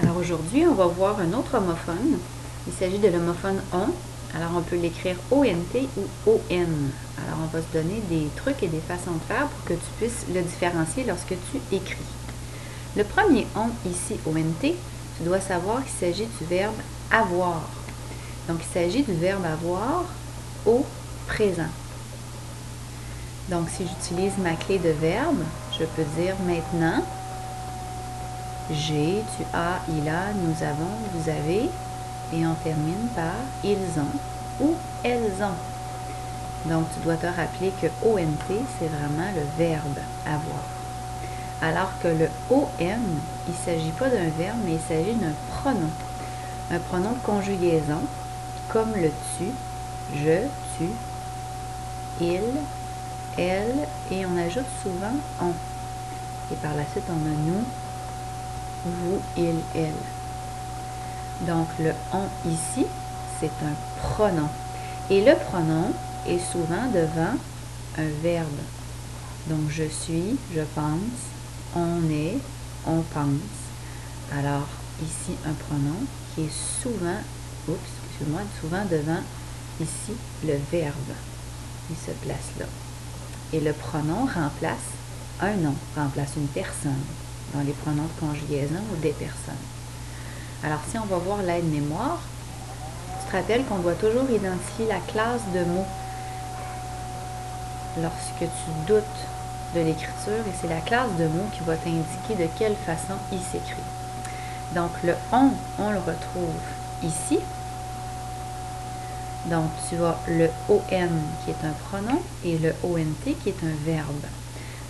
Alors aujourd'hui, on va voir un autre homophone. Il s'agit de l'homophone ON. Alors on peut l'écrire ONT ou ON. Alors on va se donner des trucs et des façons de faire pour que tu puisses le différencier lorsque tu écris. Le premier ON ici, ONT, tu dois savoir qu'il s'agit du verbe avoir. Donc il s'agit du verbe avoir au présent. Donc si j'utilise ma clé de verbe, je peux dire maintenant. J'ai, tu as, il a, nous avons, vous avez, et on termine par ils ont ou elles ont. Donc, tu dois te rappeler que ONT, c'est vraiment le verbe avoir. Alors que le ON, il ne s'agit pas d'un verbe, mais il s'agit d'un pronom. Un pronom de conjugaison, comme le tu, je, tu, il, elle, et on ajoute souvent on. Et par la suite, on a nous, vous, il, elle. Donc, le on ici, c'est un pronom. Et le pronom est souvent devant un verbe. Donc, je suis, je pense, on est, on pense. Alors, ici, un pronom qui est souvent, souvent devant ici le verbe. Il se place là. Et le pronom remplace un nom, remplace une personne dans les pronoms de conjugaison ou des personnes. Alors, si on va voir l'aide-mémoire, tu te rappelles qu'on doit toujours identifier la classe de mots lorsque tu doutes de l'écriture, et c'est la classe de mots qui va t'indiquer de quelle façon il s'écrit. Donc, le on le retrouve ici. Donc, tu as le ON qui est un pronom et le ONT qui est un verbe.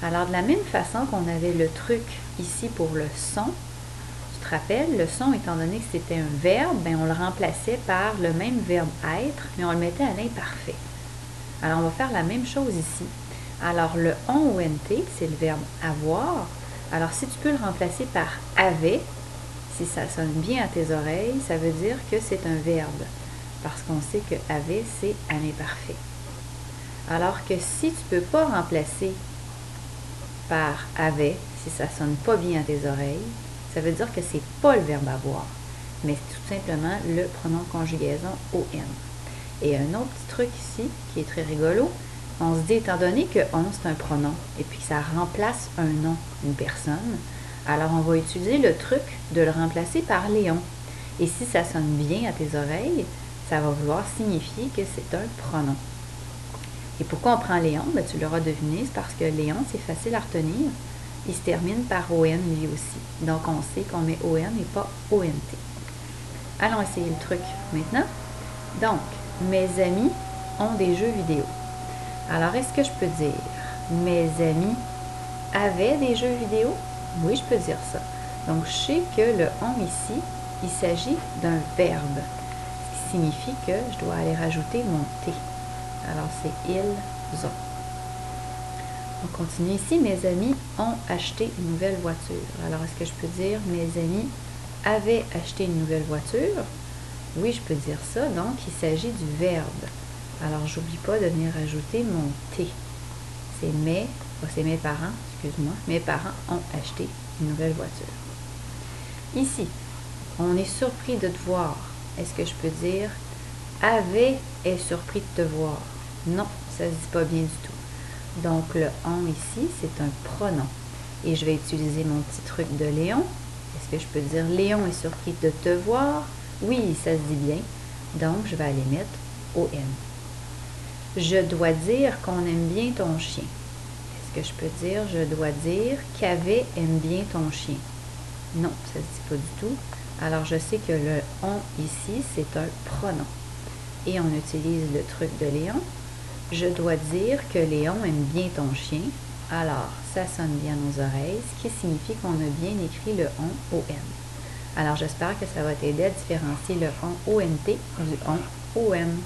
Alors, de la même façon qu'on avait le truc ici pour le son, tu te rappelles, le son, étant donné que c'était un verbe, ben, on le remplaçait par le même verbe être, mais on le mettait à l'imparfait. Alors, on va faire la même chose ici. Alors, le ONT, c'est le verbe avoir. Alors, si tu peux le remplacer par avait, si ça sonne bien à tes oreilles, ça veut dire que c'est un verbe. Parce qu'on sait que avait, c'est à l'imparfait. Alors que si tu ne peux pas remplacer par avait, si ça ne sonne pas bien à tes oreilles, ça veut dire que ce n'est pas le verbe avoir, mais c'est tout simplement le pronom de conjugaison ON. Et un autre petit truc ici, qui est très rigolo, on se dit, étant donné que on, c'est un pronom, et puis que ça remplace un nom, une personne, alors on va utiliser le truc de le remplacer par Léon. Et si ça sonne bien à tes oreilles, ça va vouloir signifier que c'est un pronom. Et pourquoi on prend Léon? Ben, tu l'auras deviné, c'est parce que Léon, c'est facile à retenir. Il se termine par ON lui aussi. Donc, on sait qu'on met ON et pas ONT. Allons essayer le truc maintenant. Donc, mes amis ont des jeux vidéo. Alors, est-ce que je peux dire mes amis avaient des jeux vidéo? Oui, je peux dire ça. Donc, je sais que le on ici, il s'agit d'un verbe. Ce qui signifie que je dois aller rajouter mon T. Alors, c'est ils ont. On continue ici. Mes amis ont acheté une nouvelle voiture. Alors, est-ce que je peux dire mes amis avaient acheté une nouvelle voiture? Oui, je peux dire ça. Donc, il s'agit du verbe. Alors, j'oublie pas de venir ajouter mon T. C'est mes parents, excuse-moi. Mes parents ont acheté une nouvelle voiture. Ici, on est surpris de te voir. Est-ce que je peux dire avait est surpris de te voir? Non, ça ne se dit pas bien du tout. Donc, le on ici, c'est un pronom. Et je vais utiliser mon petit truc de Léon. Est-ce que je peux dire Léon est surpris de te voir? Oui, ça se dit bien. Donc, je vais aller mettre ON. Je dois dire qu'on aime bien ton chien. Est-ce que je peux dire je dois dire qu'Ave aime bien ton chien? Non, ça ne se dit pas du tout. Alors, je sais que le on ici, c'est un pronom. Et on utilise le truc de Léon. Je dois dire que Léon aime bien ton chien. Alors, ça sonne bien aux oreilles, ce qui signifie qu'on a bien écrit le on, ON. Alors, j'espère que ça va t'aider à différencier le on, ONT du on, OM.